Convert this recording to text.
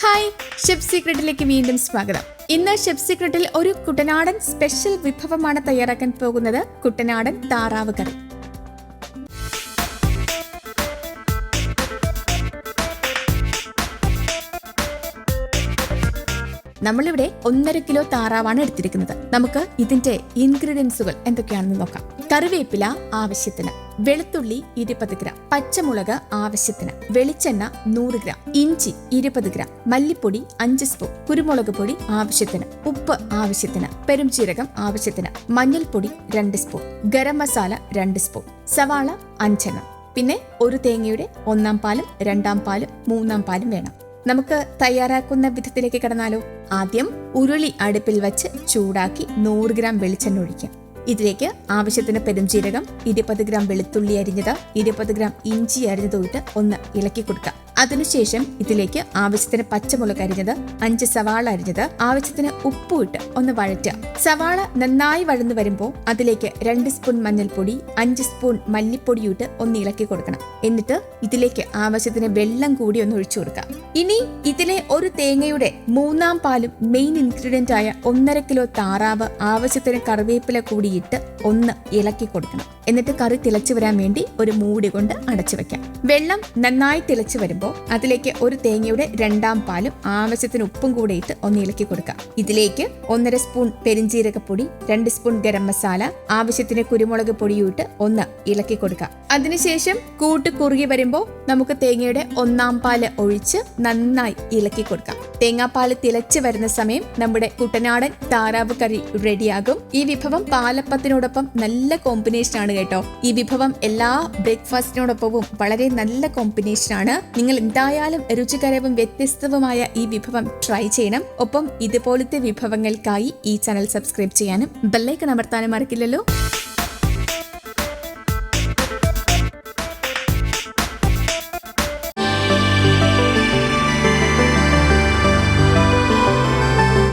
Hi, chef സീക്രട്ടിലേക്ക് വീണ്ടും സ്വാഗതം. ഇന്ന് ഷെഫ് സീക്രട്ടിൽ ഒരു കുട്ടനാടൻ സ്പെഷ്യൽ വിഭവമാണ് തയ്യാറാക്കാൻ പോകുന്നത്. കുട്ടനാടൻ താറാവ് കറി. നമ്മളിവിടെ 1.5 കിലോ താറാവാണ് എടുത്തിരിക്കുന്നത്. നമുക്ക് ഇതിന്റെ ഇൻഗ്രീഡിയൻസുകൾ എന്തൊക്കെയാണെന്ന് നോക്കാം. കറിവേപ്പില ആവശ്യത്തിന്, വെളുത്തുള്ളി 20 ഗ്രാം, പച്ചമുളക് ആവശ്യത്തിന്, വെളിച്ചെണ്ണ 100 ഗ്രാം, ഇഞ്ചി 20 ഗ്രാം, മല്ലിപ്പൊടി 5 സ്പൂൺ, കുരുമുളക് പൊടി ആവശ്യത്തിന്, ഉപ്പ് ആവശ്യത്തിന്, പെരുംജീരകം ആവശ്യത്തിന്, മഞ്ഞൾപ്പൊടി 2 സ്പൂൺ, ഗരം മസാല 2 സ്പൂൺ, സവാള 5 എണ്ണം. പിന്നെ ഒരു തേങ്ങയുടെ 1-ാം പാലും 2-ാം പാലും 3-ാം പാലും വേണം. നമുക്ക് തയ്യാറാക്കുന്ന വിധത്തിലേക്ക് കടന്നാലോ. ആദ്യം ഉരുളി അടുപ്പിൽ വച്ച് ചൂടാക്കി 100 ഗ്രാം വെളിച്ചെണ്ണ ഒഴിക്കാം. ഇതിലേക്ക് ആവശ്യത്തിന് പെരുംജീരകം, 20 ഗ്രാം വെളുത്തുള്ളി അരിഞ്ഞത്, 20 ഗ്രാം ഇഞ്ചി അരിഞ്ഞത് ഇട്ട് ഒന്ന് ഇളക്കി കൊടുക്കാം. അതിനുശേഷം ഇതിലേക്ക് ആവശ്യത്തിന് പച്ചമുളക് അരിഞ്ഞത്, 5 സവാള അരിഞ്ഞത്, ആവശ്യത്തിന് ഉപ്പും ഇട്ട് ഒന്ന് വഴറ്റുക. സവാള നന്നായി വഴന്നു വരുമ്പോൾ അതിലേക്ക് 2 സ്പൂൺ മഞ്ഞൾപ്പൊടി, 5 സ്പൂൺ മല്ലിപ്പൊടി ഇട്ട് ഒന്ന് ഇളക്കി കൊടുക്കണം. എന്നിട്ട് ഇതിലേക്ക് ആവശ്യത്തിന് വെള്ളം കൂടി ഒന്ന് ഒഴിച്ചു കൊടുക്കാം. ഇനി ഇതിലെ ഒരു തേങ്ങയുടെ 3-ാം പാലും മെയിൻ ഇൻഗ്രീഡിയന്റ് ആയ 1.5 കിലോ താറാവ് ആവശ്യത്തിന് കറിവേപ്പില കൂടി ഇട്ട് ഒന്ന് ഇളക്കി കൊടുക്കണം. എന്നിട്ട് കറി തിളച്ചു വരാൻ വേണ്ടി ഒരു മൂടി കൊണ്ട് അടച്ചു വെക്കാം. വെള്ളം നന്നായി തിളച്ചു വരുമ്പോൾ അതിലേക്ക് ഒരു തേങ്ങയുടെ 2-ാം പാലും ആവശ്യത്തിന് ഉപ്പും കൂടെ ഇട്ട് ഒന്ന് ഇളക്കി കൊടുക്കാം. ഇതിലേക്ക് 1.5 സ്പൂൺ പെരിഞ്ജീരകപ്പൊടി, 2 സ്പൂൺ ഗരം മസാല, ആവശ്യത്തിന് കുരുമുളക് പൊടിയിട്ട് ഒന്ന് ഇളക്കി കൊടുക്കാം. അതിനുശേഷം കൂട്ട് കുറുകി വരുമ്പോൾ നമുക്ക് തേങ്ങയുടെ 1-ാം പാല് ഒഴിച്ച് നന്നായി ഇളക്കി കൊടുക്കാം. തേങ്ങാപ്പാല് തിളച്ചു വരുന്ന സമയം നമ്മുടെ കുട്ടനാടൻ താറാവ് കറി റെഡിയാകും. ഈ വിഭവം പാലപ്പത്തിനോടൊപ്പം നല്ല കോമ്പിനേഷൻ ആണ് കേട്ടോ. ഈ വിഭവം എല്ലാ ബ്രേക്ക്ഫാസ്റ്റിനോടൊപ്പവും വളരെ നല്ല കോമ്പിനേഷൻ ആണ്. നിങ്ങൾ എന്തായാലും രുചികരവും വ്യത്യസ്തവുമായ ഈ വിഭവം ട്രൈ ചെയ്യണം. ഒപ്പം ഇതുപോലത്തെ വിഭവങ്ങൾക്കായി ഈ ചാനൽ സബ്സ്ക്രൈബ് ചെയ്യാനും ബെല്ലൈക്കൺ അമർത്താനും മറക്കില്ലല്ലോ.